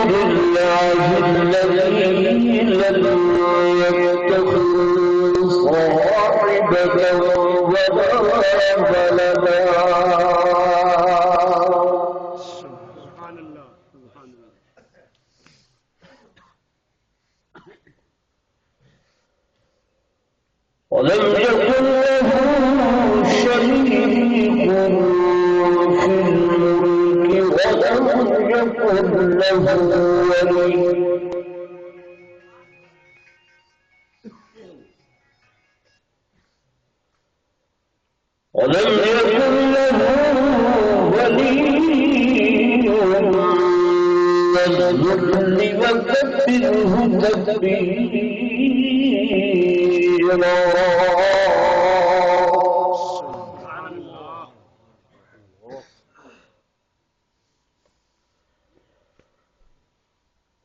لله الذي لم يتخذ صاحبة ولا ولدا ولم يكن له شريك في الملك ولم يكن له ولي ولم يكن له ولي من الذل وكبره تكبيرا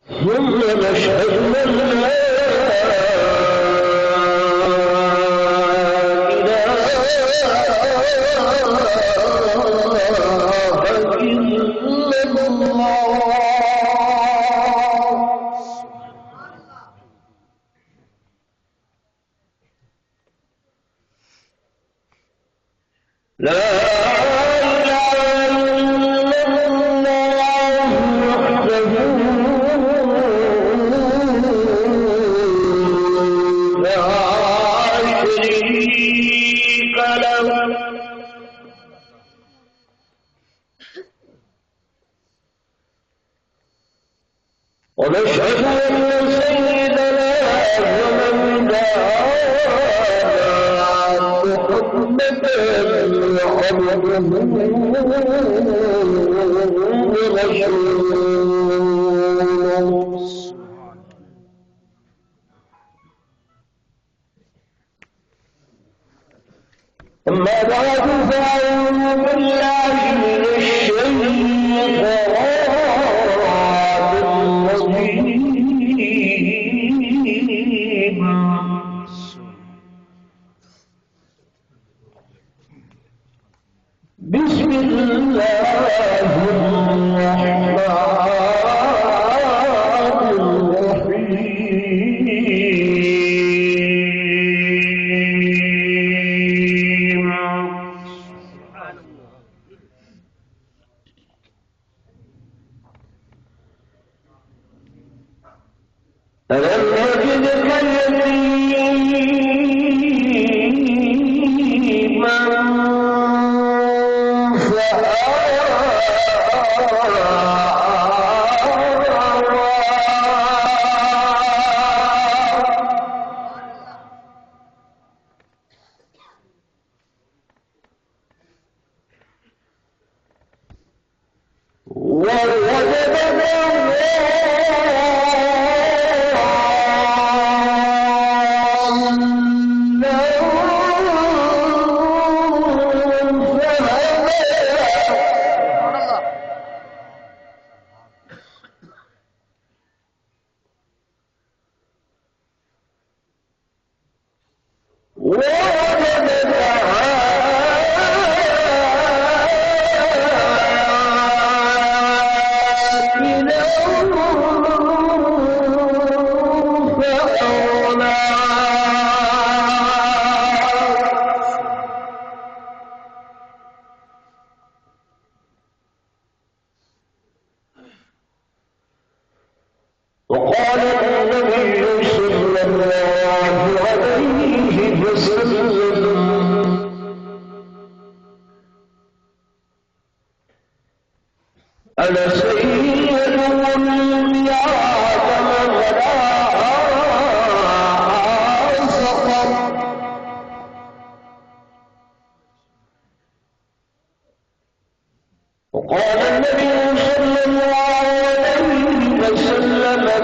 ثم نشهد أن لا إله إلا الله لا ونشهد أن سيدنا ونبينا محمدا عبده ورسوله أما بعد فأعوذ بالله من الشيطان بسم الله الرحمن الرحيم ألم يجدك يتيما وقال النبي صلى الله عليه وسلم أنا سيد ولد آدم ولا سقط وقال النبي صلى الله عليه وسلم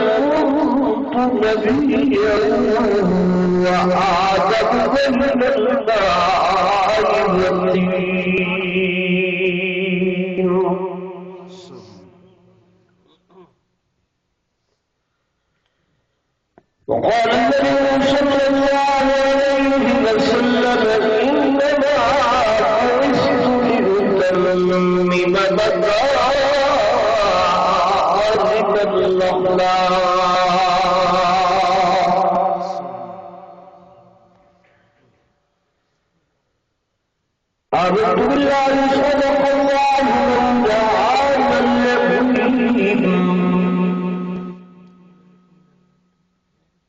كنت نبيا وآدم بين الماء والطين وقال النبي صلى الله عليه وسلم إنما بعثت لأتمم مكارم آمنت بالله صدق الله مولانا العظيم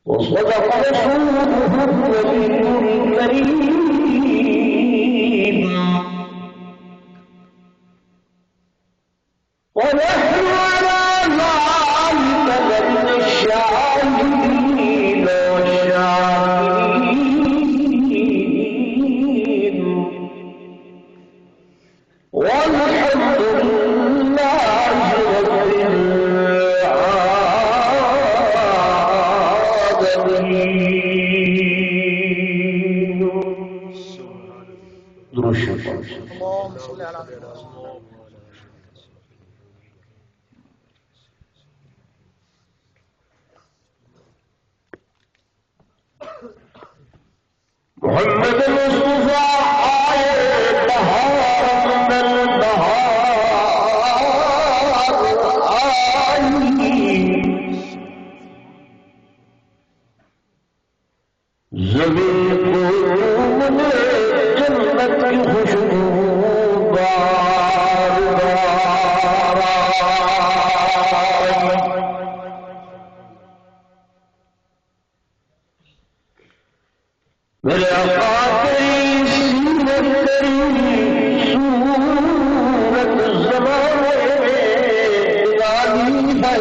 وصدق رسوله النبي الكريم ونحن على ذلك لمن الشاهدين والشاكرين والحمد لله رب العالمين. درود شریف. اللهم صل على محمد. محمد مصطفى آئے بہار من بہار آئی زمین کو نے جنت کی خوشبو بار بار آئی. میرے آقا تیری سیرت تیری صورت زمانے میں نگالی ہے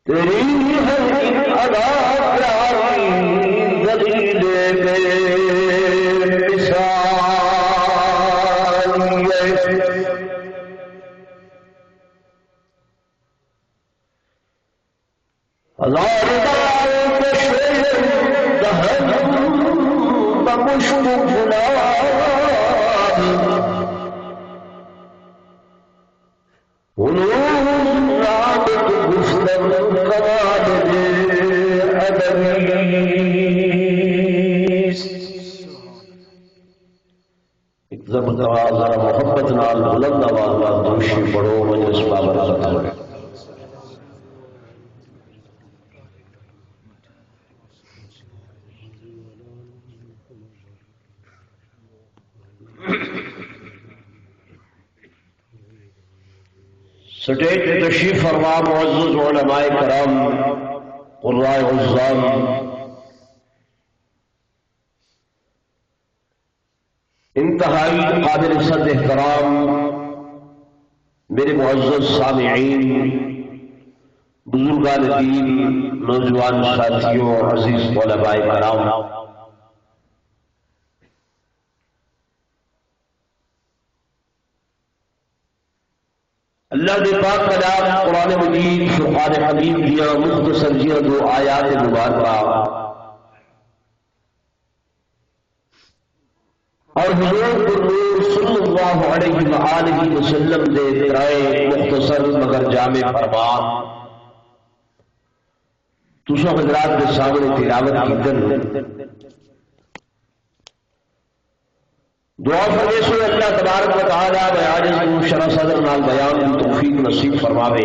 تیری ہر ایک ادا پیاری ذلیل بے مثالی ہے. ہزار مشک گلاب علوم رابط گفتم کمال ادبیس. ایک ذرا محبت نال بلند آواز نال دوشی پڑھو مجلس بابرکت ہو. سٹیج پہ تشریف فرما معزز علماء کرام قراء عظام انتہائی قابل صد احترام میرے معزز سامعین بزرگان دین نوجوان ساتھیوں عزیز علماء کرام اللہ دے پاک کلام قرآن مجید فرقان حمید دیا مختصر جیا دو آیات مبارکہ اور حضور نور صلی اللہ علیہ وآلہ وسلم دے رائے مختصر مگر جامع فرمان تسا حضرات کے سامنے تلاوت کی کر دعا فرمائے سو اللہ تبارک و تعالی میں عاجز ہوں شرح صدر نال بیان کی توفیق نصیب فرماوے.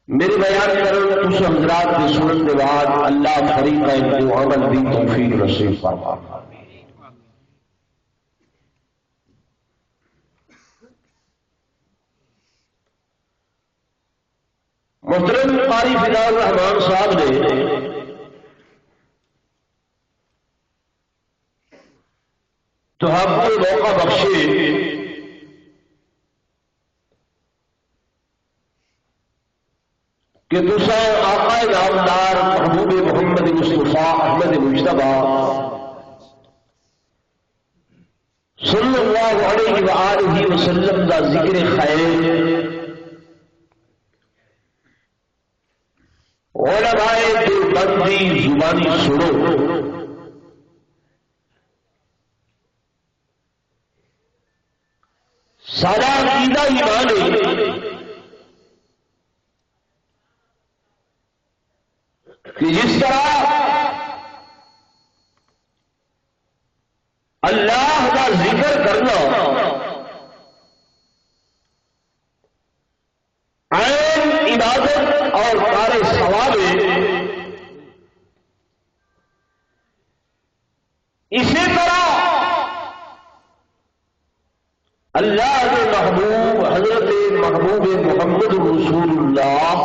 میرے بیان کرن تس حضرات کے سنن کے بعد اللہ طریقہ کو عمل دی توفیق نصیب فرماوے. محترم قاری فضاء الرحمان صاحب نے تو ہم کو موقع بخشے کہ تسا آقا نامدار محبوب محمد مصطفیٰ احمد مجتبیٰ صلی اللہ علیہ وآلہ وسلم دا ذکر خیر علماء دیوبندی زبانی سنو. سارا عقیدہ ایمان ہے کہ جس طرح اللہ کا ذکر کرنا اللہ کے محبوب حضرت محبوب محمد رسول اللہ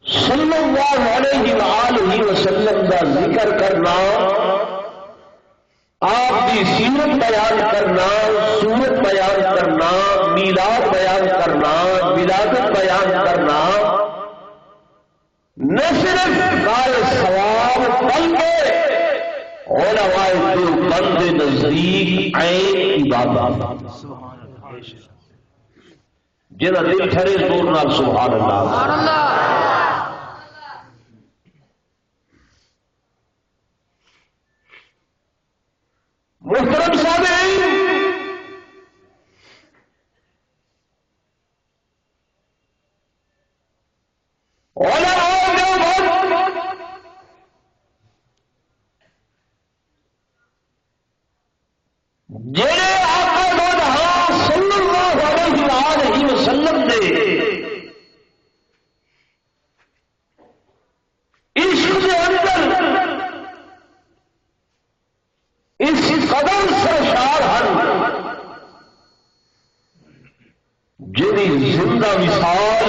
صلی اللہ علیہ وآلہ وسلم کا ذکر کرنا، آپ کی سیرت بیان کرنا، سورت بیان کرنا، میلاد بیان کرنا، ولادت بیان کرنا نہ صرف کار ثواب بلکہ علماء دیوبند نزدیک عین عبادت، جنہاں دل ٹھرے زور نال سبحان اللہ۔ محترم سامعین، علماء دیوبند جڑے آقا دو صلی اللہ علیہ وآلہ وسلم دے عشق کے اندر اس قدر سرشار ہیں، جنہی زندہ مثال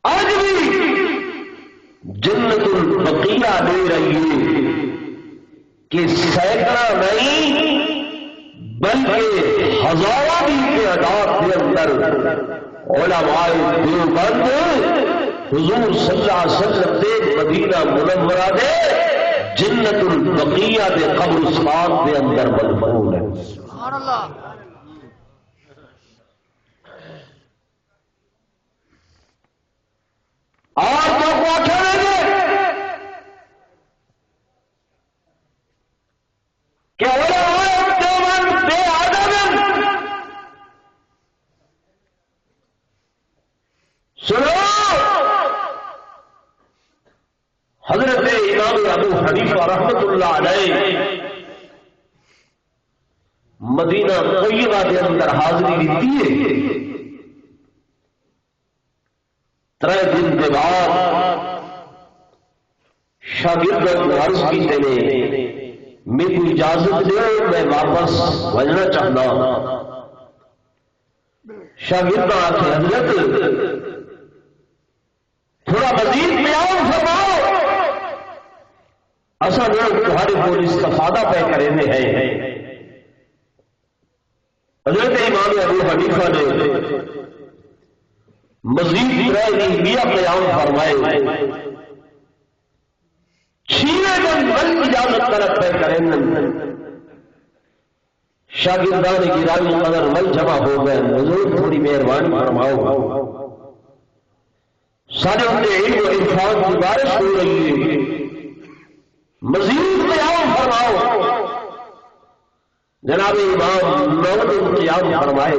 آج بھی جنت البقیہ دے رہی ہے کہ سینکڑا نہیں بلکہ ہزاروں کی تعداد کے اندر علماء دیوبند حضور صلی اللہ علیہ وسلم دے مدینہ منورہ دے جنت البقیہ دے قبرستان دے اندر مدفون ہے۔ سبحان اللہ۔ اور تو کو اٹھائیں گے کہ علماء دیوبند بے ادب سنو، حضرت امام ابو حنیفہ رحمۃ اللہ علیہ مدینہ طیبہ کے اندر حاضری دیتی ہے، 3 دن کے بعد شاگرد کو عرض کیتے نے میری کو اجازت دے میں واپس بھجنا چاہتا ہوں۔ شاگرد آخر حضرت تھوڑا مزید بیان فرماؤ، اصل لوگ تمہارے کو استفادہ پہ کرے ہیں۔ حضرت امام ابو حنیفہ نے مزید 3 دن بیا قیام فرمائے، 6 دن بل اجازت طرف پہ کریں۔ شاگردان گرامی قدر مل جمع ہو گئے، حضور تھوڑی مہربانی فرماؤ، سارے اپنے علم و عرفان کی بارش ہو رہی ہے، مزید قیام فرماؤ۔ جناب امام 9 دن قیام فرمائے،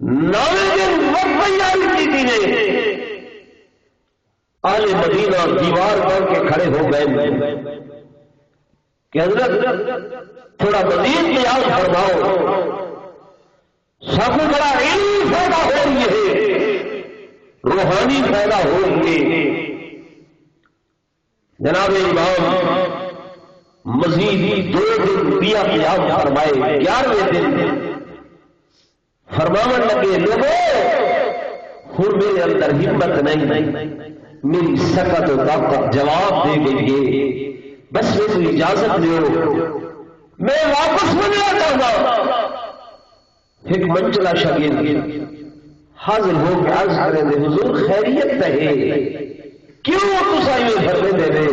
9 دن وقت تیاری کی تھی نے اہل مدینہ دیوار پر کے کھڑے ہو گئے کہ حضرت تھوڑا مزید قیام فرماؤ، سب بڑا علمی فائدہ ہو رہی ہے، روحانی فائدہ ہو رہی ہے۔ جناب امام مزید 2 دن بیا قیام فرمائے، 11ویں دن فرماون لگے لوگوں پھر میرے اندر ہمت نہیں، میری سکت و طاقت جواب دے گئی ہے، بس میری اجازت دو میں واپس ملنا چاہتا۔ ایک منچلا شاگرد حاضر ہو کے عرض کریں دے حضور خیریت ہے کیوں تسا یہ فرمے دے دے؟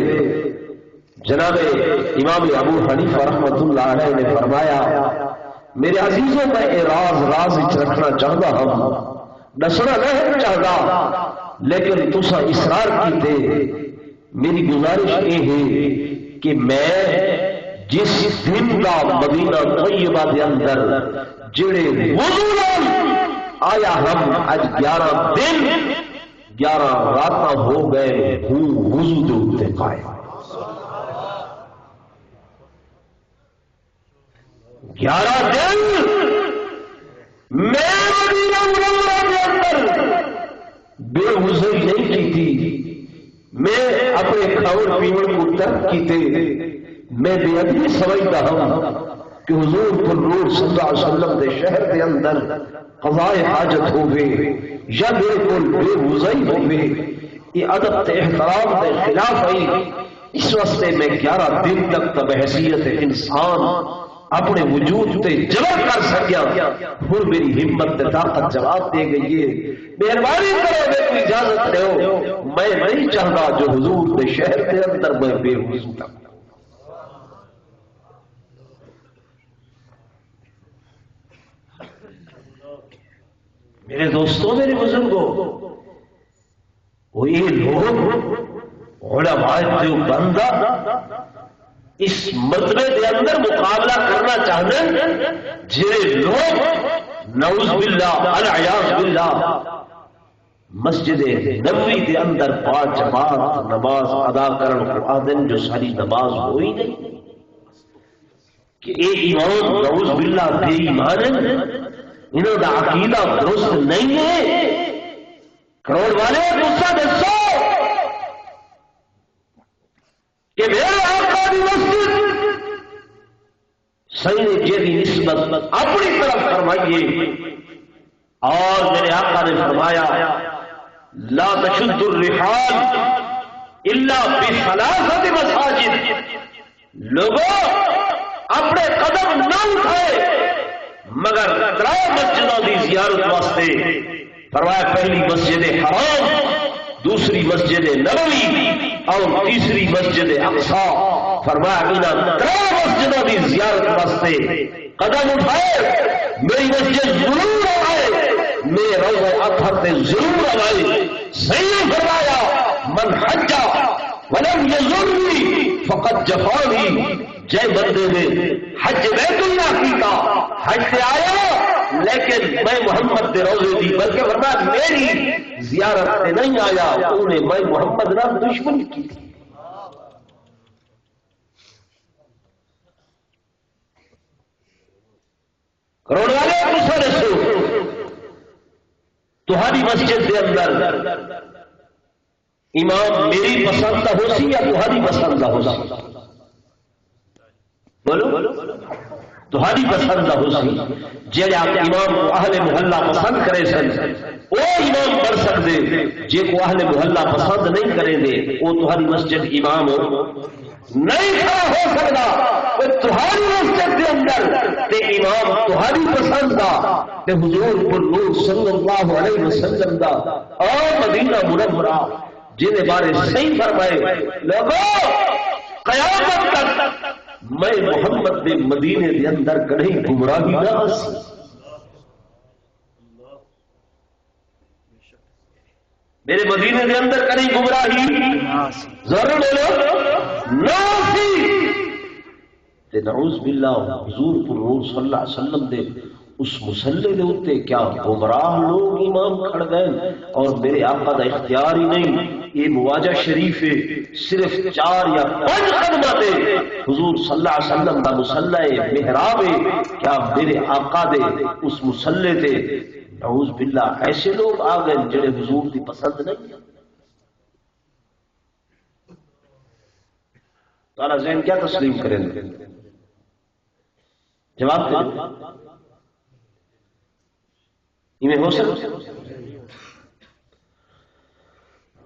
جناب امام ابو حنیفہ رحمۃ اللہ علیہ نے فرمایا میرے عزیزوں میں یہ راز رکھنا چاہتا ہوں، دسنا نہیں چاہتا، لیکن تسا اصرار کیتے، میری گزارش یہ ہے کہ میں جس دن کا مدینہ طیبہ کے اندر جڑے وضو آیا ہم اج 11 دن 11 راتاں ہو گئے ہوں وضو دے اوتے قائم، 11 دن میں مدینہ منورہ کے اندر بے وضوئی نہیں کی تھی، میں اپنے کھاؤ پیون کو ترک کیتے، میں بے ادبی سمجھتا ہوں کہ حضور پر صلی اللہ علیہ وسلم دے شہر دے اندر قضاء حاجت ہوئے یا بالکل بے وضعی ہوئے، یہ ادب تے احترام دے خلاف آئی. اس واسطے میں 11 دن تک بحیثیت انسان اپنے وجود تے جمع کر سکیا. پھر میری ہمت تے طاقت جواب دے گئی ہے. مہربانی کرو میرے کو اجازت دو، میں نہیں چاہتا جو حضور دے شہر دے اندر میں بے وضو تک. میرے دوستوں، میرے بزرگوں، وہ یہ لوگ علماء دیوبند اس مرتبے کے اندر مقابلہ کرنا چاہتے جڑے لوگ نعوذ باللہ العیاذ باللہ مسجد نبوی کے اندر پانچ جماعت نماز ادا کرن کو آدن جو ساری نماز ہوئی نہیں کہ اے امام نعوذ باللہ بے ایمان انہوں کا عقیدہ درست نہیں ہے. کروڑ والے دوسرا دسو کہ میرے آقا کی مسجد صحیح جیدی نسبت اپنی طرف فرمائیے، اور میرے آقا نے فرمایا لا تشد الرحال الا بثلاثه مساجد. لوگوں اپنے قدم نہ اٹھائے مگر 3 مسجدوں کی زیارت واسطے. فرمایا پہلی مسجد حرام، دوسری مسجد نبوی اور تیسری مسجد اقصی. فرمایا انہاں 3 مسجدوں کی زیارت واسطے قدم اٹھائے، میری مسجد ضرور آئے، میرے روضہ اطہر سے ضرور آئے. صحیح فرمایا من حجا ولم یزرنی فقد جفانی. جے بندے نے حج بیت اللہ کیتا، حج سے آیا لیکن میں محمد دے روزے دی بلکہ فرمایا میری زیارت سے نہیں آیا، انہیں میں محمد نام دشمن کی. کروڑ والے دوسرے سو تہاڈی مسجد کے اندر امام میری پسند کا ہو سی یا تہاڈی پسند کا ہو سی؟ بولو تہاڈی پسند کا ہو سی. جہاں امام کو اہل محلہ پسند کرے سن وہ امام پڑھ سکتے، جے کو اہل محلہ پسند نہیں کریں دے وہ تہاڈی مسجد امام نہیں کھڑا ہو سکتا. تہاڈی مسجد کے اندر تے امام تہاڈی پسند کا تے حضور پر صلی اللہ علیہ وسلم دا اور مدینہ منورہ جن بارے صحیح فرمائے لوگوں قیامت تک میں محمد دے مدینے دے اندر کہیں گمراہی نہ آسی. میرے مدینے دے اندر کہیں گمراہی ضرور بولو نہ آسی. تے نعوذ باللہ حضور پر صلی اللہ علیہ وسلم دے اس مسلح دے ہوتے کیا گمراہ لوگ امام کھڑ گئے اور میرے آقا دا اختیار ہی نہیں. یہ مواجہ شریف ہے صرف 4 یا 5 قدمہ دے حضور صلی اللہ علیہ وسلم دا مسلح محراب ہے. کیا میرے آقا دے اس مسلح دے نعوذ باللہ ایسے لوگ آ گئے جڑے حضور دی پسند نہیں. تعالیٰ ذہن کیا تسلیم کریں گے؟ جواب دیں. یہ ہو سکتا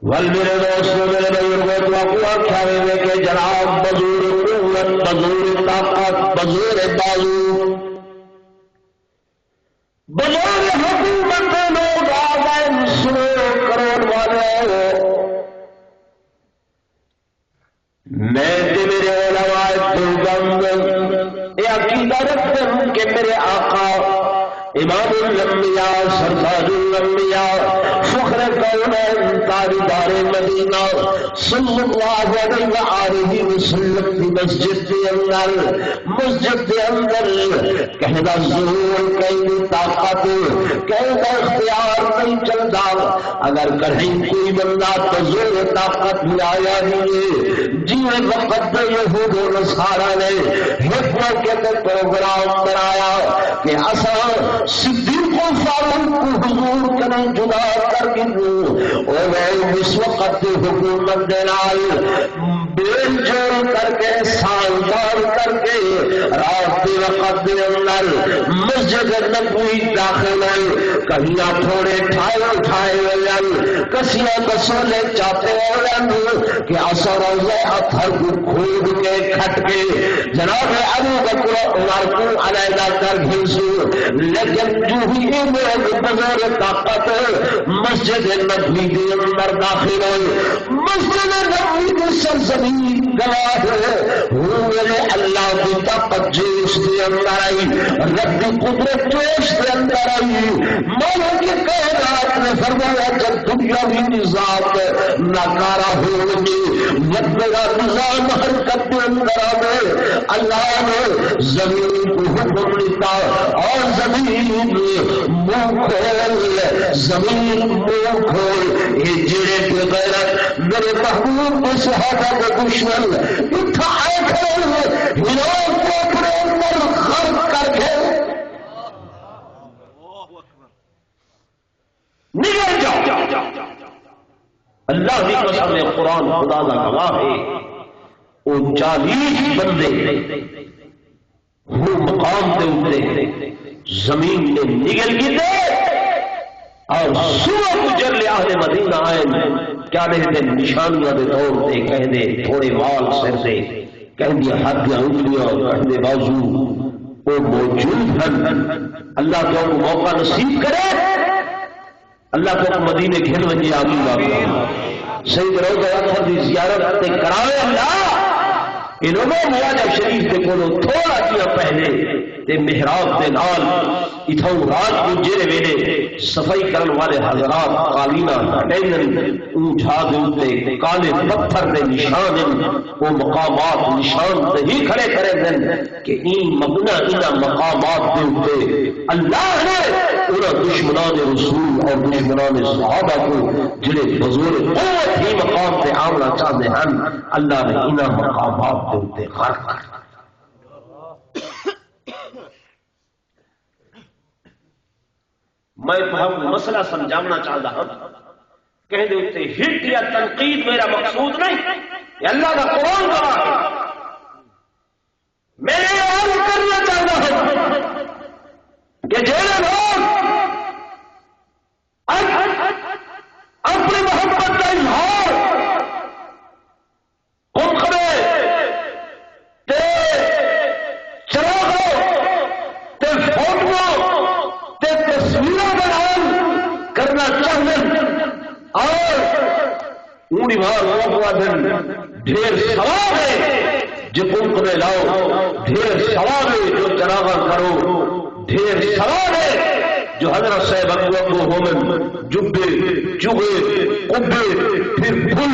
ول میرے دوستوں میرے بزرگوں تو آپ کو آخیا ہے کہ جناب بزور قوت بزور طاقت بزور بازو بزور حکومت لوگ آ گئے. سنو کروڑ والے میں میرے علماء دیوبند یہ عقیدہ رکھتے ہوں کہ میرے آقا امام الانبیاء سردار الانبیاء فخر کونین تاجدار مدینہ صلی اللہ علیہ وسلم کی مسجد کے اندر کہنا زور کہیں طاقت کہنا اختیار نہیں چلتا. اگر کہیں کوئی بندہ تو زور طاقت میں آیا نہیں جی وقت یہود و نصارا نے حکمت کے پروگرام بنایا کہ اصل صدیق و فاروق کو حضور کریں جدا کر کے اور اس وقت حکومت دلال بیل جوڑ کر کے سالدار کر کے رات کے وقت کے اندر مسجد نبوی داخل ہوئے. کہیاں تھوڑے اٹھائے ہوئے کسیاں کسولے چاہتے ہوئے کہ اثر روزے اتھر کو کھود کے کھٹ کے جناب ابو بکر عمر کو علیحدہ کر گھنسو. لیکن جو ہی ایک بزرگ طاقت مسجد نبوی کے اندر داخل ہوئے. مسجد نبوی کی سرزمین گواہ ہے میرے اللہ کی طاقت جوش کے اندر آئی, رب کی قدرت جوش کے اندر آئی. مولا کی کائنات نے فرمایا جب دنیاوی نظام ناکارہ ہوگی جب میرا نظام حرکت کے اندر آئے اللہ نے زمین کو حکم دیتا اور زمین منہ کھول, زمین منہ کھول. یہ جڑے کے غیرت میرے محبوب کے صحابہ کے دشمن اٹھائے کھڑے ہرو کو اپنے اندر خرق کر کے نکل جاؤ. اللہ کی قسم ہے قرآن خدا کا گواہ ہے وہ 40 بندے وہ مقام دے اترے زمین نے نگل کی دے اور صبح گجر لے اہل مدینہ آئے. کیا دے نشانیاں دے طور دے کہہ دے تھوڑے وال سر سے کہہ دیا ہاتھ انگلیاں کہہ دے بازو وہ موجود ہیں. اللہ تو موقع نصیب کرے اللہ کو مدینے گھر وجے آمین آمین. سید روضہ اطہر دی زیارت تے کراوے اللہ انہوں میاں شریف کے کولو تھوڑا کیا پہلے تے محراب دے نال اتھوں رات کو جیرے ویلے صفائی کرن والے حضرات قالینہ ہٹینن ان جھاگ اتے کالے پتھر دے نشان وہ مقامات نشان تے ہی کھڑے کرے دن کہ این مبنا انہ مقامات دے اتے اللہ نے انہاں دشمنان رسول اور دشمنان صحابہ کو جنہیں بزرگ قوت ہی مقام تے آمنا چاہتے ہیں اللہ نے انہاں مقامات دے اتے غرق کر. میں مسئلہ سمجھانا چاہتا ہوں کہہ دیتے ہٹ یا تنقید میرا مقصود نہیں, یہ اللہ کا قرآن گواہ ہے. میں عرض کرنا چاہتا ہوں کہ جیسے لوگ اپنی محبت کا اظہار خود کرے چراغوں تے فوٹو تے تصویروں بیان کرنا چاہتے اور اونی بار روکوا دن ڈھیر سواب ہے جو کم کرے لاؤ, ڈھیر سواب ہے جو چراغا کرو, ڈھیر سواب ہے جو حضرت صاحب اکبر ہومن جبے چوہے قبے پھر پھل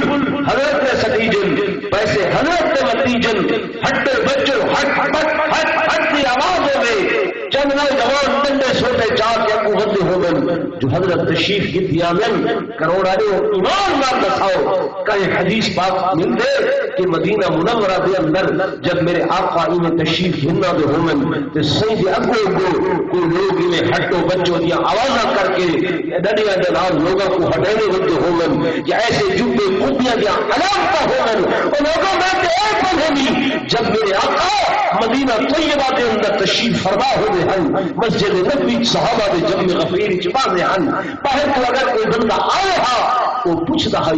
حضرت ستیجن پیسے حضرت متیجن ہٹے بچے ہٹ ہٹ ہٹ ہٹ کی آواز ہو گئی چند نوجوان ٹنڈے چھوٹے چار کے قوت ہومن جو حضرت تشریف کی دیامن کروڑا ایمان نہ دکھاؤ. کہیں حدیث پاک مل دے کہ مدینہ منورہ دے اندر جب میرے آقا انہیں تشریف ہننا دے ہومن تو سید اکبر کو کوئی لوگ انہیں ہٹو بچوں دیا آوازاں کر کے ڈڈیا دلال لوگوں کو ہٹانے ہوتے ہومن یا ایسے جبے خوبیاں دیا علامتہ ہومن اور لوگوں میں تو ایک بندی جب میرے آقا مدینہ طیبہ دے اندر تشریف فرما ہوئے ہیں مسجد نبوی صحابہ دے جب میں غفیر چپا دے ہیں باہر کو اگر کوئی بندہ آئے ہاں وہ پوچھتا ہے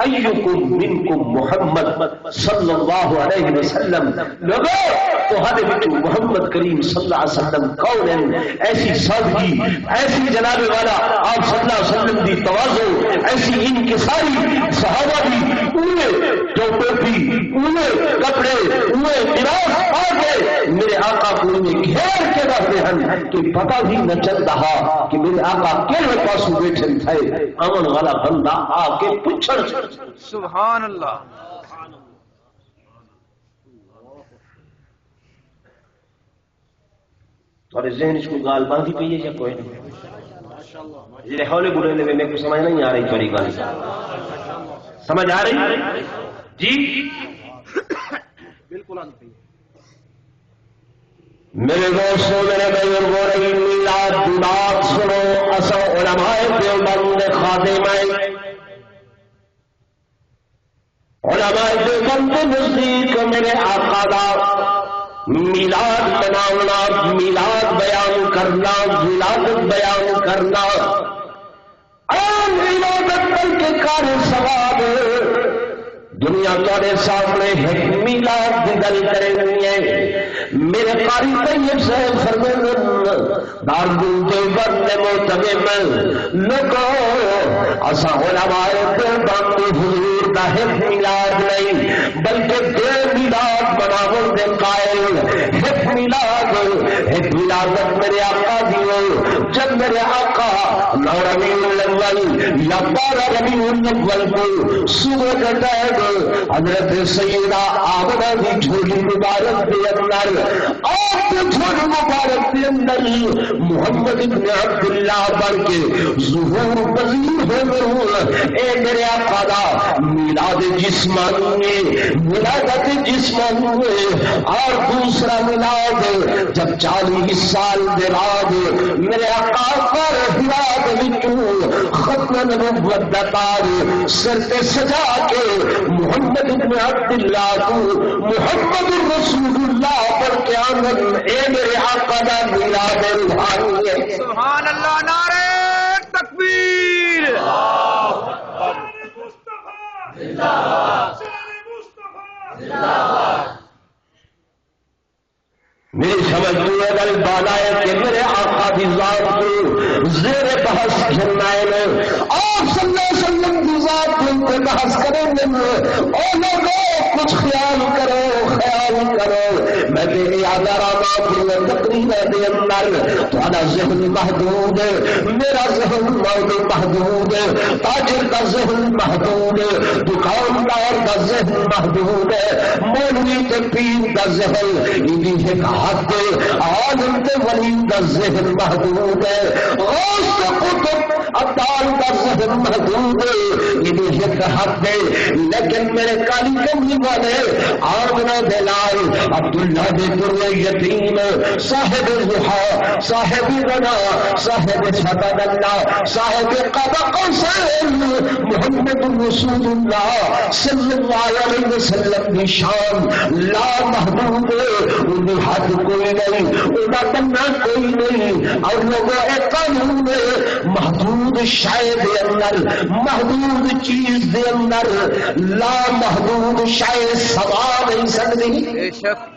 ایکم منکم محمد صلی اللہ علیہ وسلم لوگوں تو ہدے بچو محمد کریم صلی اللہ علیہ وسلم کون ہے. ایسی سادگی ایسی جناب والا آپ صلی اللہ علیہ وسلم دی تواضع ایسی انکساری صحابہ دی اوے ٹوپی اوے کپڑے اوے لباس پا کے میرے آقا کو انہیں گھیر کے رکھتے ہیں کہ پتہ بھی نہ چل رہا کہ میرے آقا کیڑے پاسوں بیٹھے تھے. امن والا بندہ آ کے پوچھڑ سبحان اللہ. تھوڑے ذہن اس کو گال باندھی پی ہے یا کوئی نہیں جی ہولے بولے میں میرے کو سمجھ نہیں آ رہی تھوڑی گال سمجھ آ رہی جی بالکل آ رہی میرے دوستوں میرے بزرگوں رہی میلاد بات سنو اصل علماء دیوبند خادم علماء دیوبند کے نزدیک میرے آقا دا میلاد مناونا، میلاد بیان کرنا، ولادت بیان کرنا عام عبادت بلکہ کار ثواب دنیا تھوڑے سامنے ایک میلاد کی گل کریں میرے قاری طیب صاحب فرماتے دارالعلوم دیوبند میں معتمد لوگوں اسا علماء دیوبند حضور دا ایک میلاد نہیں بلکہ دو میلاد مناون دے قائل ایک ولادت میرے آقا دی جب میرے آقا ربیع الاول یا 12 ربیع الاول کو صبح کے ٹائم حضرت سیدہ آمنہ کی جھولی مبارک کے اندر آپ کے جھولی مبارک کے اندر محمد ابن عبداللہ بن کے ظہور پذیر ہو گئے اے میرے آقا دا میلاد جسمانی ولادت جسمانی اور دوسرا میلاد جب 40 سال کے بعد میرے آقا پر ہلاد لکھوں ختم نبوت دا تاج سر پہ سجا کے محمد ابن عبداللہ کو محمد رسول اللہ پر قیامت اے میرے آقا دا میلاد روحانی ہے سبحان اللہ نعرہ تکبیر میری سمجھ میں گل بالا ہے کہ میرے آقا کی ذات کو زیر بحث جنائے میں آپ صلی اللہ علیہ وسلم کی ذات کو بحث کریں گے اور لوگوں کچھ خیال کرو میں تیری آدارامات میں تقریبا دے اندر تھوڑا ذہن محدود میرا ذہن محدود تاجر کا ذہن محدود دکاندار کا ذہن محدود مولوی کے پیر کا ذہن انہیں ایک حد عالم کے ولی کا ذہن محدود ہے غوث کے قطب ابدال کا ذہن محدود ہے انہیں ایک حد ہے لیکن میرے کالی کملی والے آمنہ دلال عبداللہ بن یتیم صاحب ضحیٰ صاحب غنا صاحب شباب اللہ صاحب قاب قوسین محمد رسول اللہ صلی اللہ علیہ وسلم کی شان لا محدود انہیں حد کوئی نہیں انہیں بننا کوئی نہیں اور لوگوں ایک قانون محدود شے دے اندر محدود چیز دے اندر لا محدود شے سوا نہیں سکتی بے شک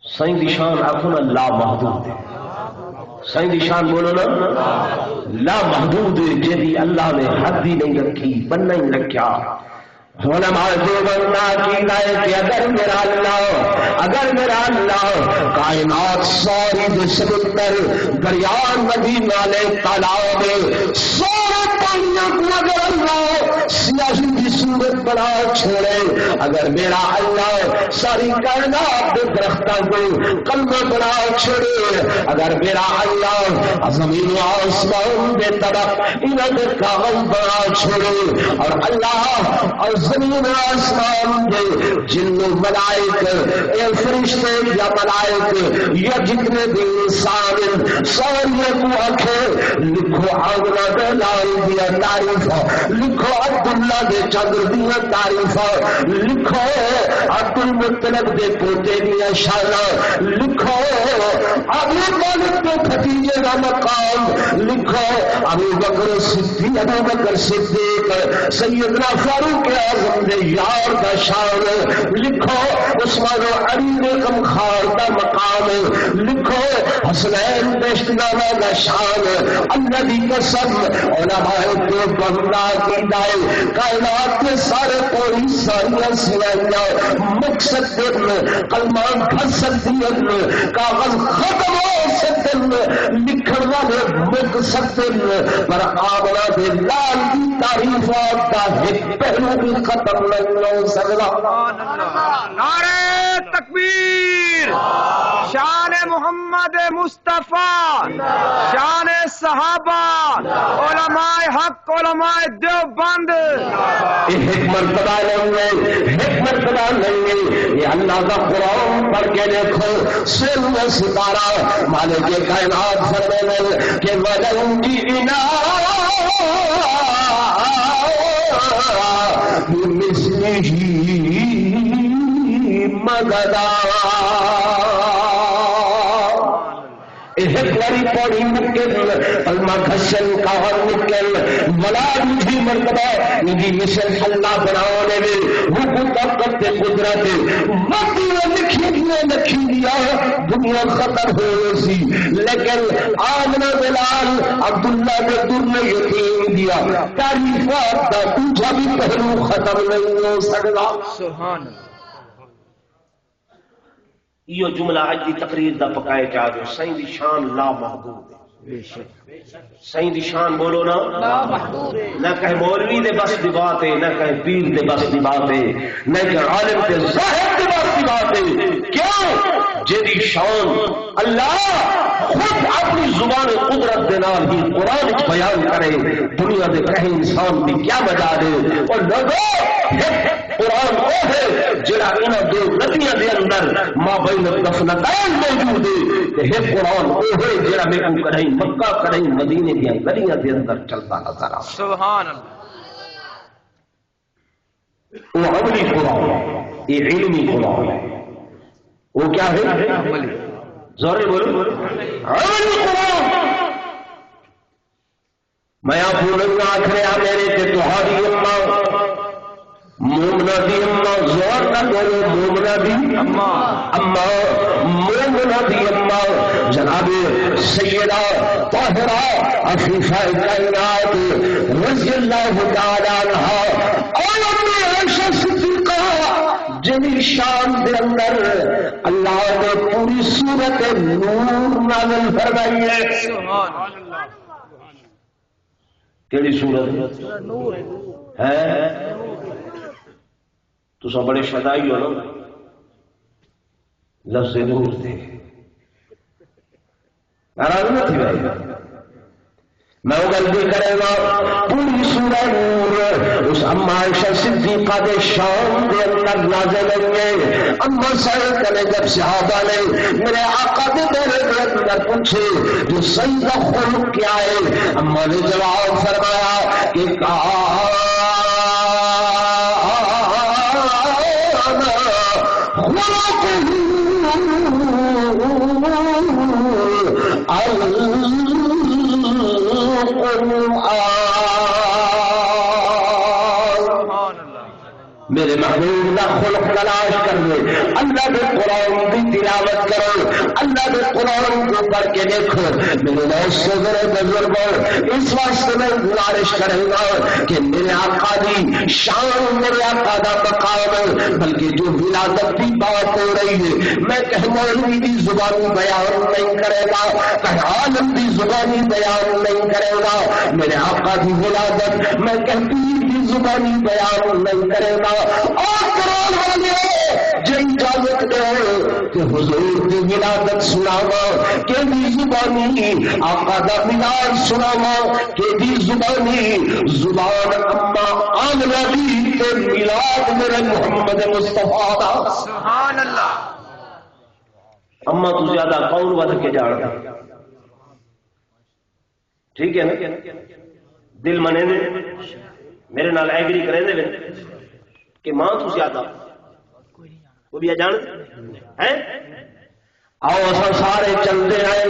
سائیں دی شان آخو نا لا محدود سائیں دی شان بولو نا لا محدود جدی اللہ نے حد ہی نہیں رکھی بننا ہی رکھا علماء دیوبند عقیدہ ہے کہ اگر میرا اللہ کائنات ساری دے سمندر دریا ندی نالے تالاب سارے پانیوں کو اگر اللہ سیاسی کی صورت بنا چھوڑے اگر میرا اللہ ساری کائنات کے درختوں کو کلمہ بنا چھوڑے اگر میرا اللہ زمین و آسمان کے طرف انہیں کے کاغذ بنا چھوڑے اور اللہ اور زمین آسمان کے جن ملائک اے فرشتے یا ملائک یا جتنے بھی انسان سارے کو آنکھیں لکھو آمنہ دلال دیا تعریف لکھو عبداللہ دے چندر دیا تعریف لکھو عبد المطلب دے پوتے دیا شانہ لکھو ابو طالب کے بھتیجے کا مقام لکھو ابو بکر صدیق سیدنا فاروق اعظم دے یار کا شان لکھو عثمان و علی نے غمخار کا مقام لکھو حسنین بیشتنامہ کا شان اللہ دی قسم علماء کے بندہ کی دائے کائنات کے سارے کوئی ساریاں سوائیاں مقصد دن کلمان پھر سکتی کاغذ ختم ہو سکتے لکھن والے مقصد دن پر آمنہ دے لال کی تعریفات کا ایک پہلو بھی ختم نہیں ہو سکتا نعرہ تکبیر شان محمد مصطفیٰ، شان صحابہ، علماء حق، علماء دیوبند. ایک مرتبہ نہیں یہ اللہ کا قرآن پڑھ کے دیکھو. سن ستارہ مالک کائنات فرمانے کہ وَلَوْ جِئْنَا بِمِثْلِهِ مَدَدًا. ایک باری پوڑی نکل پلما گھسن کہاں نکل ملا مجھے مرتبہ مجھے مشن اللہ بناؤنے میں حکم طاقت قدرت مدی و لکھی دیا دنیا ختم ہو سی. لیکن آمنہ بلال عبداللہ نے در نے یقین دیا تعریفات کا دوسرا بھی پہلو ختم نہیں ہو سکتا. سبحان اللہ. یہ جملہ اج دی تقریر دا پکائے چاہ جو سائیں دی شان لا محدود ہے. سائیں دی شان بولو نا لا محدود ہے. نہ کہیں مولوی دے بس دی بات ہے، نہ کہیں پیر دے بس دی بات ہے، نہ کہیں عالم دے ظاہر دے بس دی بات ہے. کیوں؟ جیدی شان اللہ خود اپنی زبان قدرت دے نال ہی قرآن وچ بیان کرے. دنیا دے کہیں انسان دی کیا مجال ہے. اور لوگوں قرآن وہ ہے جڑا انہاں دو ندیاں دے اندر ما بین الدفنتین موجود ہے. یہ قرآن وہ ہے جڑا میں کو کہیں مکہ کہیں مدینے دی گلیاں دے اندر چلتا نظر آ. سبحان اللہ. وہ عملی قرآن یہ علمی قرآن ہے. وہ کیا ہے؟ زور بولو عملی قرآن. میں آپ بولوں آخر میرے کہ تہاری اماں مومنا دی اماں زور نہ بولو مومنا دی اماں مومنا دی اماں جناب سیدہ طاہرہ عفیفہ کائنات رضی اللہ تعالی عنہا اور امی عائشہ صدیقہ جنی شان دے اندر اللہ نے پوری صورت نور نازل فرمائی ہے. سبحان اللہ. کیڑی صورت ہے؟ تو سب بڑے شدائی ہو نا لفظ نور تھے. ناراض نہ تھی بھائی میں وہ غلطی کرے گا. پوری سورہ نور اس اما عائشہ صدیقہ دے شان دے اندر نازل ہوئے. اما سائل کرے جب صحابہ نے میرے آقا دے دورے کے اندر پوچھے جو سید خلق کیا ہے، اما نے جواب فرمایا کہ میرے محبوب کا خلق تلاش کرو، اللہ کے قرآن کی تلاوت کرو، اللہ کے قرآن کو پڑھ کے دیکھو. میرے دوستوں میرے بزرگوں اس واسطے میں گزارش کروں گا کہ میرے آقا دی شان میرے آقا دا مقام بلکہ جو ولادت کی بات ہو رہی ہے میں کہ مولوی دی زبانی بیان نہیں کرے گا، کہ عالم دی زبانی بیان نہیں کرے گا. میرے آقا دی ولادت میں کہ پیر دی زبانی بیان نہیں کرے گا. اور قرآن والے جو اجازت دے کہ حضور کی ولادت سناوا کہ دی زبانی آقا دا ملاد سناوا کہ دی زبانی زبان اما آمنہ دی کے ملاد میرے محمد مصطفیٰ دا. سبحان اللہ. اما تو زیادہ کون ود کے جاڑ گا؟ ٹھیک ہے نا؟ دل منے دے میرے نال ایگری کرے دے کہ ماں تو زیادہ وہ بھی جان ہے. آؤ اصل سارے چلتے ہیں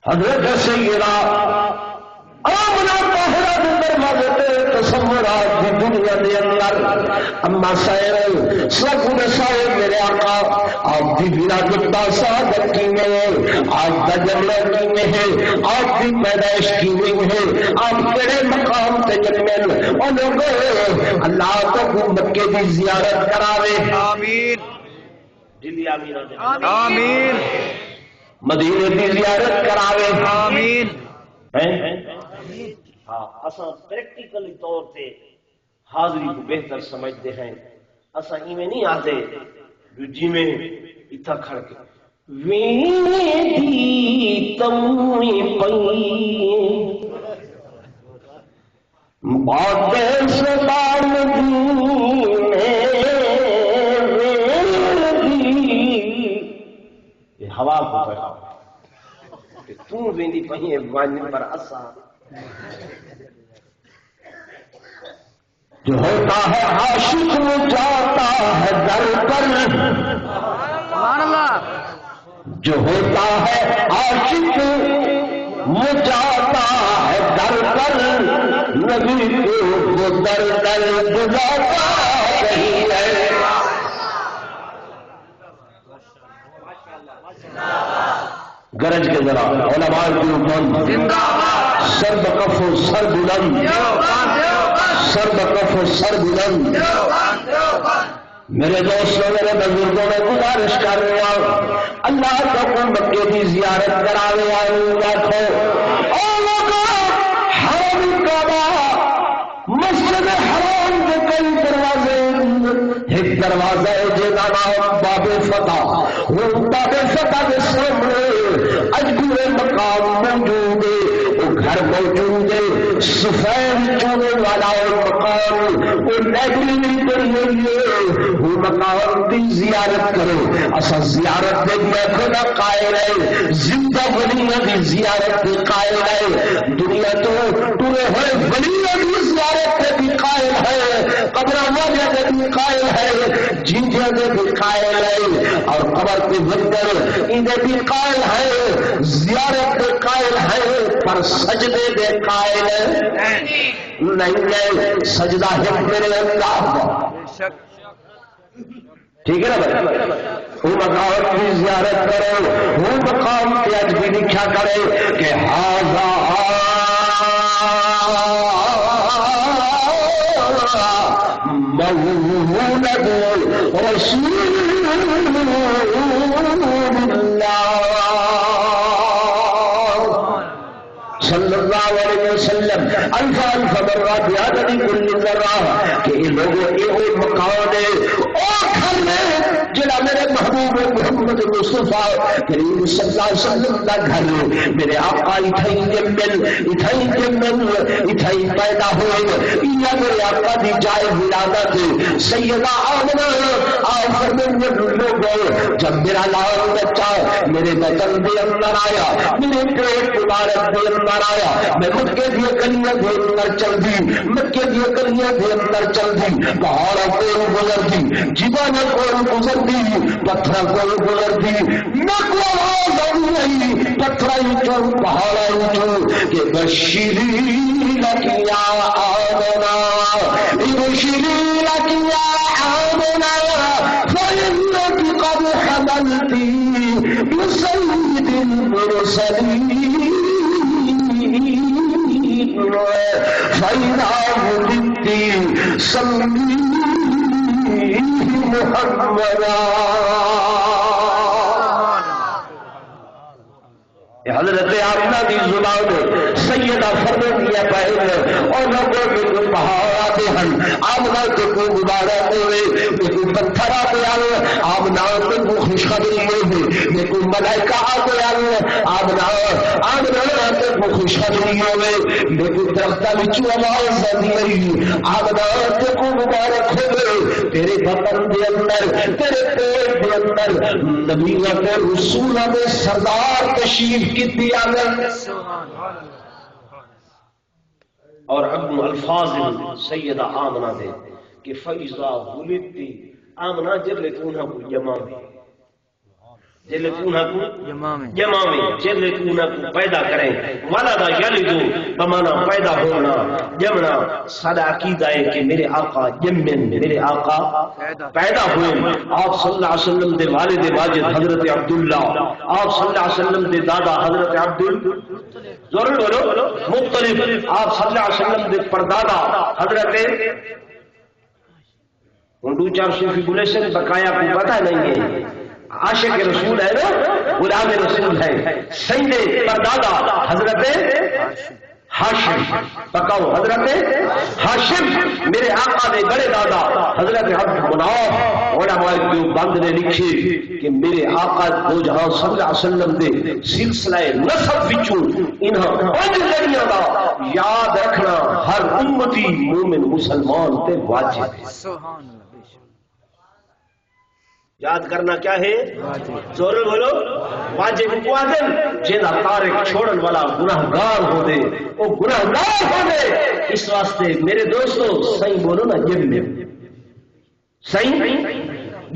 حضرت سیدہ آمنہ طاہرہ دے دروازے تے تصورات دی دنیا دے اندر اما سائر سب نسائے میرے آقا آپ دی ولادت دا سعادت کی میں آپ دا جملہ کی میں ہے آپ دی پیدائش کی میں ہے آپ کیڑے مقام تے جنمن اور لوگوں اللہ تو مکے دی زیارت کراوے. آمین. جلدی آمین. آمین. مدینے دی زیارت کراوے. آمین. ہاں اساں پریکٹیکلی طور پہ حاضری کو بہتر سمجھتے ہیں. اساں ایویں نہیں آتے جو جی میں اتھا کھڑ کے ویدی تموی پئی بادے سبان دینے ویدی یہ ہوا کو پیغام کہ تم ویدی پئی وانی پر اسا جو ہوتا ہے عاشق وہ جاتا ہے در پر سبحان اللہ جو ہوتا ہے عاشق وہ جاتا ہے در پر نبی کو وہ در در بلاتا نہیں ہے گرج کے ذرا علماء کی حکم زندہ باد سر بکف و سر بلند سر بکف و سر بلند میرے دوستوں میرے بزرگوں میں گزارش کر رہا ہوں اللہ کا کوئی مکے کی زیارت کرانے آئے دیکھو اور حرم کعبہ مسجد حرام کے کئی دروازے ایک دروازہ ہے جس کا نام باب فتح وہ باب فتح کے سامنے اجبر مقام موجود ہے وہ گھر موجود ہے سفید چونے والا مقام وہ لائبریری بنی ہوئی ہے وہ مقام کی زیارت کرو اصل زیارت دے بیٹھے نہ قائل ہے زندہ ولیوں کی زیارت بھی قائل ہے دنیا تو ٹورے ہوئے ولیوں کی زیارت پہ بھی قائل ہے قبر والے پہ بھی قائل ہے جنجیوں پہ بھی قائل ہے اور قبر کے اندر انہیں بھی قائل ہے زیارت پہ قائل ہے پر سجدے پہ قائل ہے نہیں ہے سجدہ ہے میرے اللہ ٹھیک ہے نا بھائی وہ مقام کی زیارت کرو وہ مقام کے اج بھی لکھا کرے کہ ہاذا مولد رسول اللہ صلی اللہ علیہ وسلم الف الف مرات یاد نہیں کل ذرہ کہ یہ لوگوں یہ وہ مقام ہے اور گھر میں جڑا میرے محبوب محمد مصطفیٰ کریم صلی اللہ علیہ وسلم کا گھر میرے آقا اتھائی جمل اتھائی پیدا ہوئے یہ میرے آقا دی جائے ولادت سیدہ آمنہ آپ فرمائیں لوگوں جب میرا لال بچہ میرے بطن دے اندر آیا میرے پیٹ مبارک دے اندر آیا میں مکے دیا گلیاں دے اندر چل دی مکے دیا گلیاں دے اندر چل دی پہاڑوں کو گزر دی جبالوں کو گزر دی پتھر کو گزر دی میں کو آواز آئی نہیں پتھر چوں پہاڑ چوں کہ بشری لکیا آمنا بشری لکیا آمنا فإنك قد حملتی بسید المرسلین فإذا ولدت سميه محمدا حضرت آمنہ دی زبان سیدہ فرمایا پہلے اور لوگوں کو پہاڑ آتے ہیں آمنہ کو مبارک ہوئے کو پتھر آتے آئے آمنہ کو خوشخبری ہوئے کو ملائکہ آتے آئے آمنہ کو خوشخبری ہوئے کو درختہ بچو آواز آتی رہی آمنہ کو مبارک ہوئے تیرے بطن دے اندر تیرے پیٹ دے اندر نبیوں کے رسولوں میں سردار تشریف کتنی آمن اور ابن الفاظ سیدہ آمنہ دے کہ فیضا ولدتی آمنہ جلتونہ کو یمامی جلتونہ کو یمامی جلتونہ کو پیدا کریں ولدہ یلدو بمانا پیدا ہونا جمنا صدا عقیدہ ہے کہ میرے آقا جمن میرے آقا پیدا ہوئے آپ صلی اللہ علیہ وسلم دے والد واجد حضرت عبداللہ آپ صلی اللہ علیہ وسلم دے دادا حضرت ضرور بولو مختلف آپ صلی اللہ علیہ وسلم دے پردادا حضرت دو چار صوفی بولے سے بقایا کو پتہ نہیں ہے عاشق رسول ہے نا غلام رسول ہے سید پردادا حضرت ہاشم پکاؤ حضرت ہاشم میرے آقا نے بڑے دادا حضرت عبد مناف علماء دیوبند نے لکھے کہ میرے آقا دو جہاں صلی اللہ علیہ وسلم دے سلسلہ نسب وچوں انہاں پنج لڑیاں دا یاد رکھنا ہر امتی مومن مسلمان تے واجب ہے. سبحان اللہ. یاد کرنا کیا ہے؟ زور بولو واجب کو آدم جینا تارک چھوڑن والا گناہگار ہو دے وہ گناہگار ہو دے. اس واسطے میرے دوستو صحیح بولو نا یمن صحیح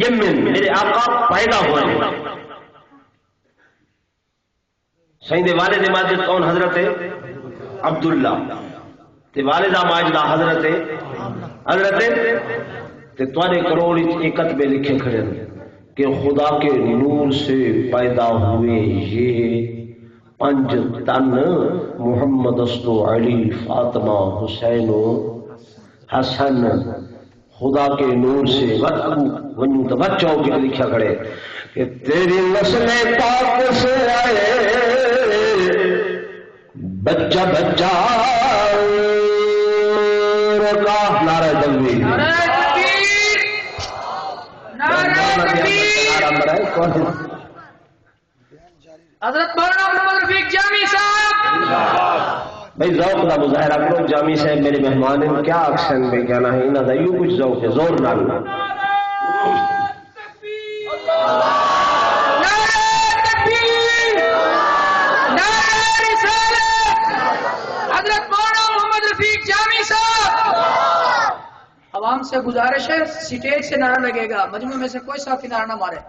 یمن میرے آقا پیدا ہوئے صحیح دے والد ماجد کون حضرت عبداللہ تے والدہ ماجدہ حضرت تے توانے کروڑ ایکت میں لکھے کھڑے کہ خدا کے نور سے پیدا ہوئے یہ پنج تن محمد استو علی فاطمہ حسین و حسن خدا کے نور سے ونیوں تو بچوں کے لکھا کھڑے کہ تیری نسل پاک سے آئے بچہ بچہ رکا نعرہ تکبیر حضرت مولانا محمد رفیق جامی صاحب بھائی ذوق کا مظاہرہ کرو. جامی صاحب میرے مہمان ہیں کیا اکشن میں کہنا ہے انہوں نے یوں کچھ ذوق ہے زور ڈالنا. حضرت مولانا محمد رفیق جامی صاحب عوام سے گزارش ہے سٹیج سے نعرہ لگے گا مجموعے میں سے کوئی ساتھی نعرہ نہ مارے.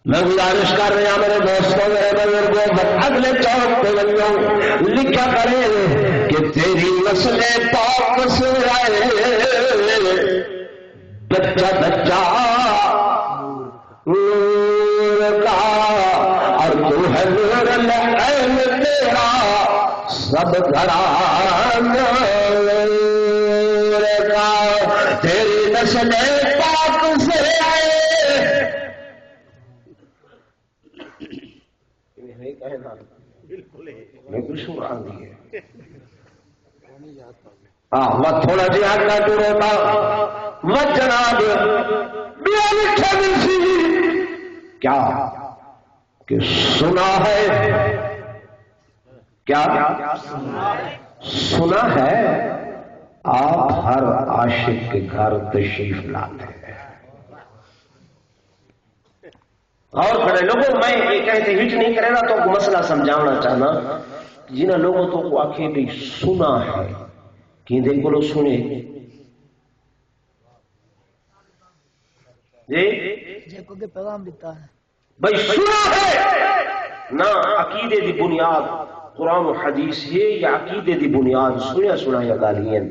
میں گزارش کر رہا میرے دوستوں میرے بزرگوں اگلے چوک پہ بنو لکھا کرے کہ تیری نسل پاک سے آئے بچہ بچہ نور کا اور تو ہے نور العین تیرا سب گھرانا کا تیری نسل پاک سے آئے. تھوڑا جی آگے ٹورتا وہ جناب کیا کہ سنا ہے کیا سنا ہے آپ ہر عاشق کے گھر تشریف لاتے ہیں. اور کھڑے لوگوں میں یہ کہتے ہٹ نہیں کرے گا تو مسئلہ سمجھانا چاہنا جنہوں لوگوں تو کو آخے بھی سنا ہے کہ دیکھو لو سنے جی پیغام دیتا ہے بھائی سنا ہے نہ عقیدے دی بنیاد قرآن و حدیث ہے یا عقیدے دی بنیاد سنا یا گالیاں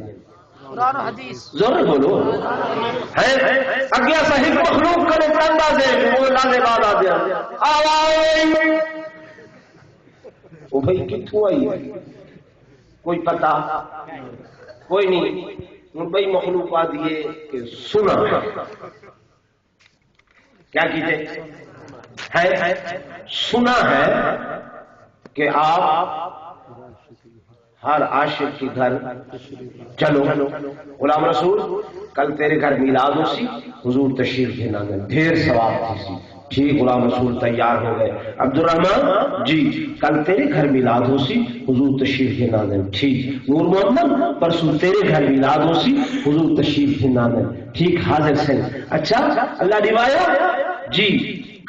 قرآن و حدیث ضرور بولو ہے اگیا صحیح مخلوق کرے تندہ دے وہ لانے بعد آ دیا آوائی وہ بھائی کتوں آئی ہے کوئی پتہ کوئی نہیں بھائی مخلوق آ دیے کہ سنا کیا کیتے ہے سنا ہے کہ آپ ہر عاشق کے گھر چلو. غلام رسول کل تیرے گھر میلاد ہو سی حضور تشریف لینا میں ڈھیر ثواب تھی سی. ٹھیک غلام رسول تیار ہو گئے. عبد الرحمان جی کل تیرے گھر میلاد ہو سی حضور تشریف لینا میں ٹھیک. نور محمد پرسوں تیرے گھر میلاد ہو سی حضور تشریف لینا میں ٹھیک حاضر سے. اچھا اللہ ڈیوایا جی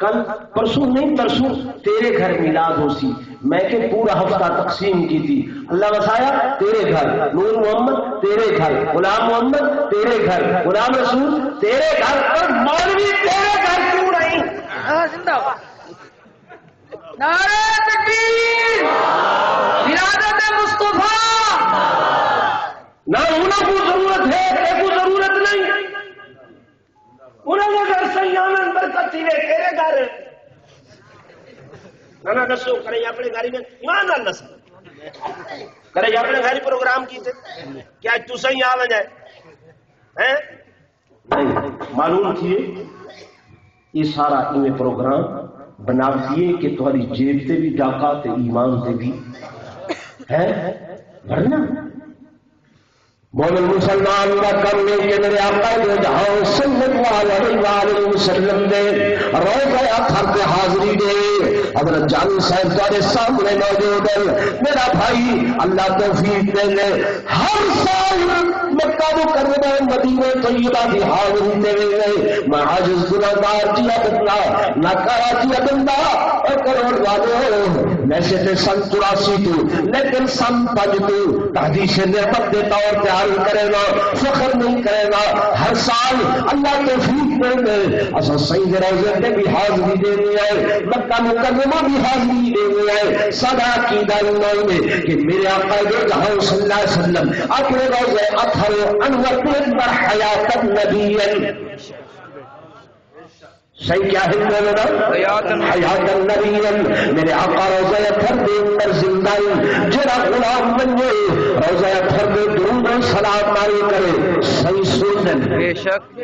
کل پرسوں نہیں پرسوں تیرے گھر میلاد ہو سی میں کہ پورا ہفتہ تقسیم کی تھی. اللہ وسایا تیرے گھر نور محمد تیرے گھر غلام محمد تیرے گھر غلام رسول تیرے گھر اور مولوی تیرے گھر کیوں نہیں. زندہ نعرہ تکبیر ولادت مصطفیٰ نہ انہوں کو ضرورت ہے کو ضرورت نہیں انہوں نے گھر سیامن برکت تھی تیرے گھر نہ دسو کرے اپنے گھر میں ایمان نال دس کرے اپنے گھر پروگرام کیتے کیا تو صحیح آ جائے ہیں نہیں معلوم تھی یہ سارا انہیں پروگرام بنا دیے کہ تمہاری جیب تے بھی ڈاکہ تے ایمان تے بھی ہے ورنہ مومن مسلمان کا کرنے کے میرے آقا جو جہاں صلی اللہ علیہ وسلم نے روزہ اطہر پہ حاضری دے حضرت جامی صاحب تمہارے سامنے موجود ہے میرا بھائی اللہ توفیق دے لے ہر سال مکہ مکرمہ مدینہ طیبہ کی حاضری دے گئے میں عاجز گناہگار جیا بندہ ناکارا جیا بندہ اور کروڑ والے ویسے تھے سن 83 تو لیکن سن 5 تو تحدیث نعمت کے طور پہ کرے گا فخر نہیں کرے گا ہر سال اللہ توفیق دے دے اصل صحیح روزے پہ بھی حاضری دینی ہے مکہ مکرمہ بھی حاضری دینی ہے سدا عقیدہ میں کہ میرے آقا جو جہاں صلی اللہ علیہ وسلم اپنے روزے اطہر انور پر حیات النبی صحیح کیا ہے میرا حیات النبی میرے آقا روزہ اطہر دے اندر زندہ جڑا غلام بنے روزہ اطہر دے درود و سلام ماری کرے صحیح سن بے شک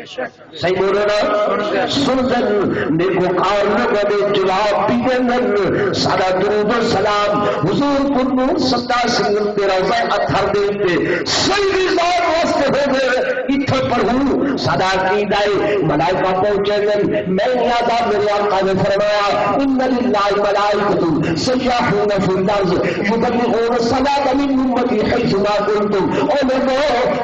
صحیح بولے نا سن نیکوکار لوگوں دے جواب بھی دیں سارا درود و سلام حضور قربان صلی اللہ علیہ وسلم دے روزہ اطہر دے تے صحیح ذات واسطے ہو گئے اتھے پڑھوں سدا عقیدہ ملائکہ پہنچے گئے میں یاد آ میرے آقا نے فرمایا ان للہ ملائکۃ سیاحون فی الارض یبلغون الصلاۃ من امتی حیث ما کنتم او لوگو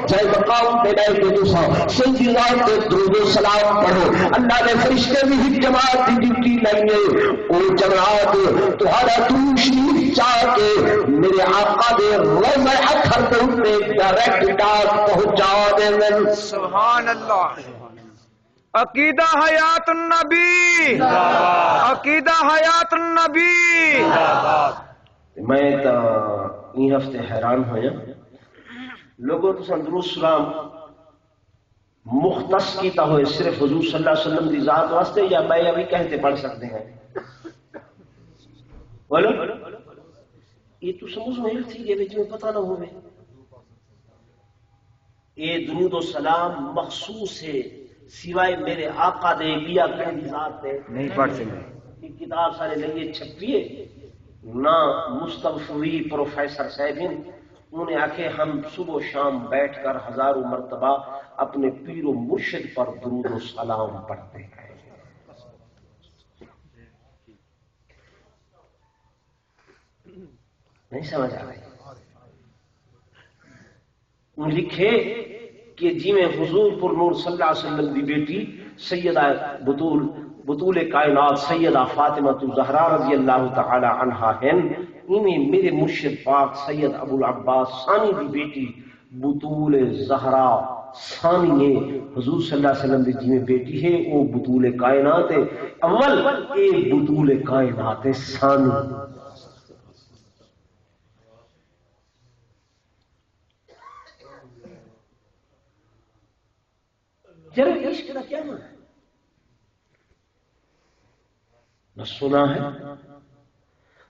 جائے مقام پہ گئے کہ دوسرا سیدی ذات کے درود و سلام پڑھو اللہ نے فرشتے بھی ایک جماعت کی ڈیوٹی لائیں او جماعت تمہارا درود شریف چاہ کے میرے آقا دے روزہ اطہر پہ ڈائریکٹ ڈاک پہنچا دیں سبحان اللہ عقیدہ حیات النبی عقیدہ حیات النبی میں تا این ہفتے حیران ہویا لوگوں تو درود سلام مختص کیتا ہوئے صرف حضور صلی اللہ علیہ وسلم کی ذات واسطے یا میں ابھی کہتے پڑھ سکتے ہیں بولو یہ تو سمجھ محل تھی کہ جو پتہ نہ ہوئے یہ درود و سلام مخصوص ہے سوائے میرے آقا دے بیا کہنی ذات دے نہیں پڑھ سکتے یہ کتاب سارے لئے چھپیے نہ مستغفری پروفیسر صاحبین انہیں آکھے ہم صبح و شام بیٹھ کر ہزاروں مرتبہ اپنے پیر و مرشد پر درود و سلام پڑھتے ہیں نہیں سمجھ آ رہے ان لکھے کہ جی میں حضور پر نور صلی اللہ علیہ وسلم دی بیٹی سیدہ بطول کائنات سیدہ فاطمہ زہرا رضی اللہ تعالی عنہا ہیں انہیں میرے مرشد پاک سید ابو العباس ثانی دی بیٹی بطول زہرا ثانی حضور صلی اللہ علیہ وسلم دی جی میں بیٹی ہے وہ بطول کائنات اول ایک بطول کائنات ثانی جرا عشق کا کیا معنی ہے نہ سنا ہے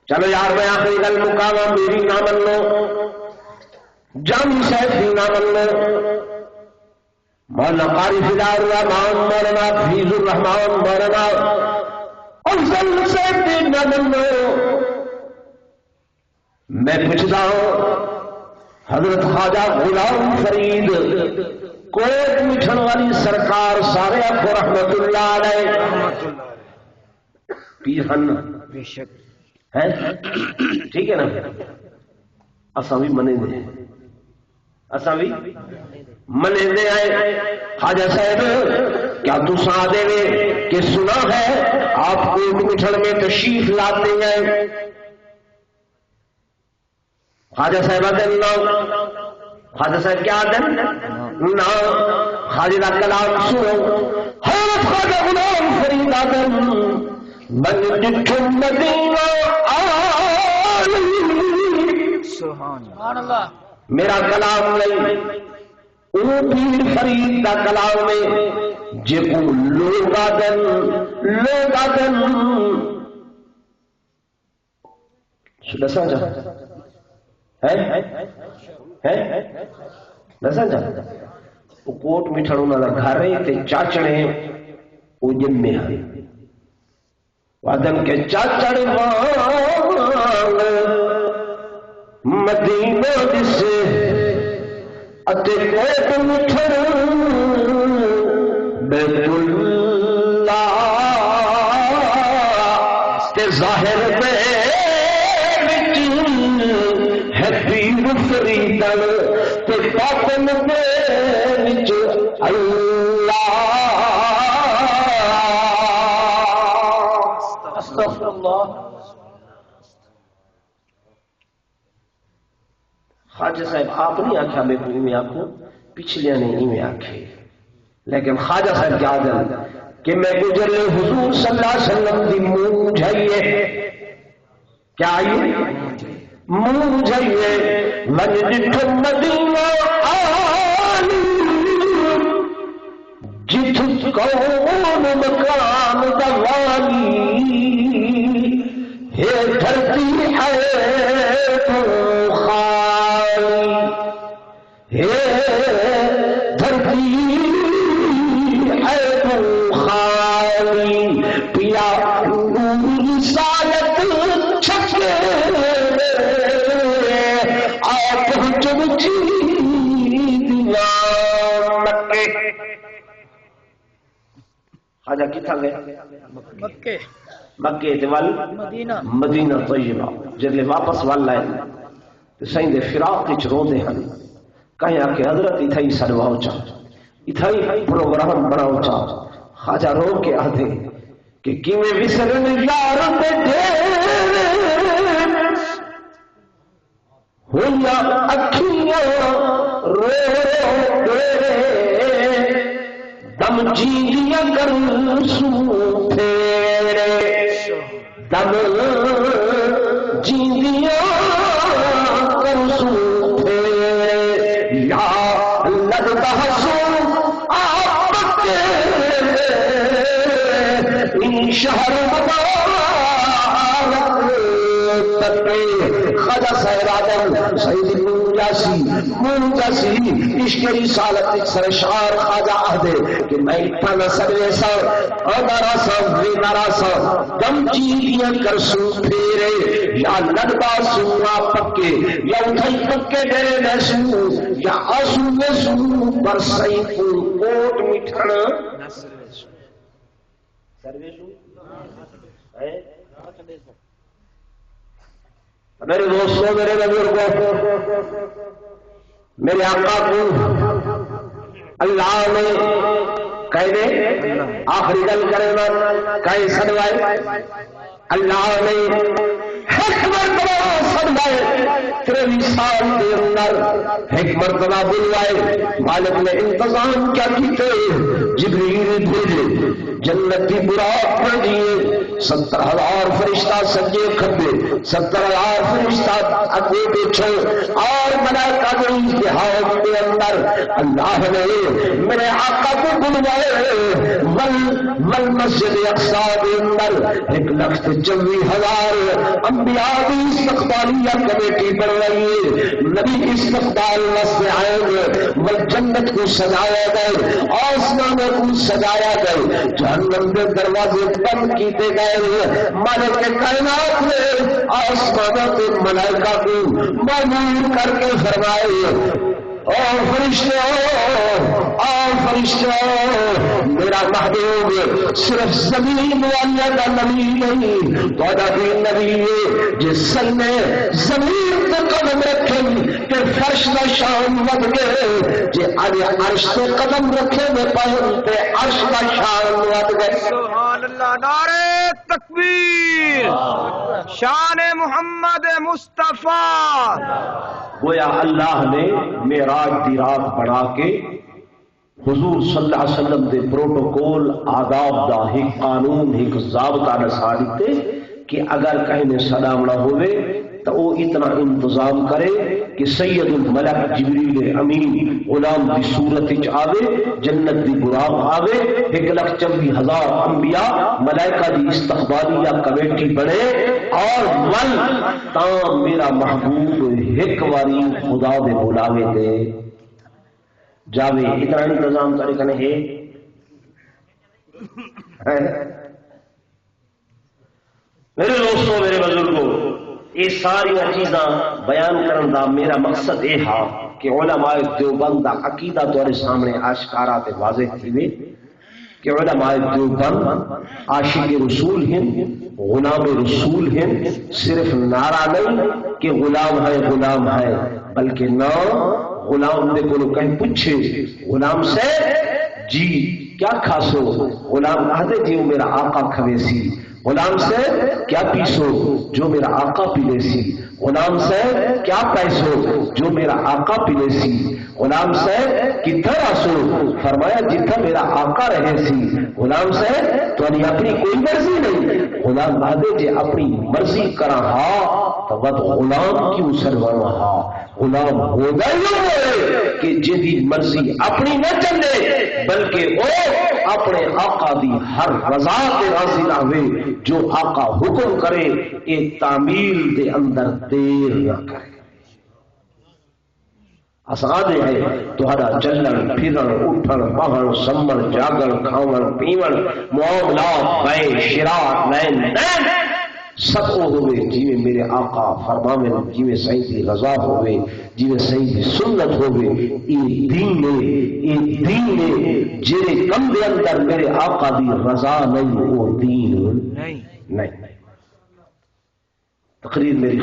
چلو یار میں آخری گل مکاوا میری نہ من لو جامی صاحب کی نہ من لو مولانا قاری فداء الرحمان مولانا حفیظ الرحمان مولانا افضل صاحب کی نہ من لو میں پوچھتا ہوں حضرت خواجہ غلام فرید کوٹ مٹھن والی سرکار سارے کو رحمت اللہ علیہ پیر ہن بے شک ہے ٹھیک ہے نا اساں بھی منے دے اساں بھی منے دے آئے خواجہ صاحب کیا تو سا دے کہ سنا ہے آپ کوٹ مٹھن میں تشریف لاتے ہیں خواجہ صاحب خواجہ صاحب کیا دن نہ خواجہ کلام سنو حضرت خواجہ غلام فرید آدم من جتھم مدینہ آئی سبحان اللہ میرا کلام نہیں او پیر فرید کا کلام میں جو لوگ آدم سنسا جا ہے نسا جا وہ کوٹ مٹھڑ انہوں نے گھرے تے چاچڑے وہ جمے ہیں وادم کے چاچڑ مانگ مدینہ دسے اتے کوٹ مٹھڑ بیت اللہ تے ظاہر دے وچ ہے پیر فریدن تے باطن دے وچ اللہ استغفر اللہ خواجہ صاحب آپ نہیں آخیا میں کو میں آخوں پچھلے نے ہی میں آخے لیکن خواجہ صاحب کیا دن کہ میں گزرے حضور صلی اللہ علیہ وسلم کی منہ جائیے کیا آئیے منہ جائیے من جتھ مدینہ آلی جتھ کون مقام دوالی ہے دھرتی ہے تو دھرتی ہے تو خالی پیا رسالت چھکے آپ چمچی دیا مکے خواجہ کتنا گئے مکے مکے ول مدینہ طیبہ جلے واپس وال لائے سائیں دے فراق وچ روندے ہن کہیں آ کے حضرت اتھائی سڑواؤ چا اتھائی پروگرام بناؤ چا خواجہ رو کے آدھے کہ کیویں وسرن یار بیٹھے ہویا اکھیاں رو دے دم جیلیاں کر سو پھیرے دم جیلیاں کر سو یا لگتا سو آپ کے ان شہر مبارک تکے خواجہ صاحب آدم سید منجاسی عشق رسالت سرشار خواجہ آدھے کہ میں اتنا نہ سروے سا ادارا سا ویدارا سا دم چیلیاں کر سو پھیرے یا لگتا سو آپ پکے یا اتھائی پکے ڈرے نہ سو یا آسو میں سو پر سئی کو کوٹ مٹھڑا سروے سو میرے دوستوں میرے بزرگوں میرے آقا کو اللہ نے کہنے آخری گل کرنا کہیں سنوائے اللہ نے حکمت سنوائے 23 سال کے اندر حکمت بلوائے مالک نے انتظام کیا کیتے جبریل بھیجے جنتی براق پر دیے 70,000 فرشتہ سجے کھبے 70,000 فرشتہ اگے پیچھے اور ملائکہ کے اتحاد کے اندر اللہ نے میرے آقا کو بلوائے مسجد اقصی کے اندر 1,24,000 انبیاء کی استقبالیہ کمیٹی بن رہی ہے نبی کی استقبال واسطے آئے گے جنت کو سجایا گئے آسمانوں کو سجایا گئے جہنم کے دروازے بند کیتے گئے مالک کائنات نے آسمانوں کے ملائکہ کو معمول کر کے فرمائے اور فرشتوں میرا محبوب صرف زمین والا کا نبی نہیں تو بھی نبی ہے جس سن میں زمین کو قدم رکھیں کہ فرش کا شان ود گئے جی آگے عرش کو قدم رکھے میں پہنتے عرش کا شان ود گئے سبحان اللہ نعرہ تکبیر شان محمد مصطفیٰ گویا اللہ نے معراج دی رات بنا کے حضور صلی اللہ علیہ وسلم دے پروٹوکول آداب دا ایک قانون ایک ضابطہ نسا دیتے کہ اگر کہیں نے سلام نہ ہوئے تو وہ اتنا انتظام کرے کہ سید الملک جبریل امین غلام کی صورت آوے جنت دی براق آوے 1,24,000 انبیاء ملائکہ دی استقبالیہ کمیٹی بنے اور ول تاں میرا محبوب ایک واری خدا دے بلاوے دے جاوے اتنا انتظام کرے کنے ہے میرے دوستوں میرے بزرگوں یہ ساری چیزاں بیان کرن دا میرا مقصد یہ ہے کہ علماء دیوبند دا عقیدہ تمہارے سامنے آشکارا تے واضح تھی وے کہ علماء دیوبند عاشق رسول ہیں، غلام رسول ہیں، صرف نعرہ نہیں کہ غلام ہے بلکہ نہ غلام دے کو کہیں پوچھے غلام سے جی کیا کھاسو، غلام آدھے جی میرا آقا کھوے سی، غلام سے کیا پیسو جو میرا آقا پیلے سی، غلام سے کیا پیسو جو میرا آقا پیلے سی، غلام سے کدھر آسو فرمایا جتھا میرا آقا رہے سی، غلام سے تو اپنی کوئی مرضی نہیں، غلام آدھے جی اپنی مرضی کرا ہا تو بد غلام کیوں سروانا ہا، غلام ہو گئے کہ جدی مرضی اپنی نہ چلے بلکہ وہ اپنے آقا دی ہر رضا تے راضی نہ ہوئے، جو آقا حکم کرے اے تعمیل دے اندر دیر نہ کرے۔ آسان ہے تہاڈا چلن پھرن اٹھن بہن سمن جاگن کھاون پیون معاملات بے شراء لین دین سب ہوئے جیویں میرے آقا فرماویں، جیویں صحیح دی رضا ہوئے، جیویں صحیح دی سنت ہوئے، یہ دین ہے جیرے کم دے اندر میرے آقا دی رضا نہیں وہ دین نہیں۔ تقریر میری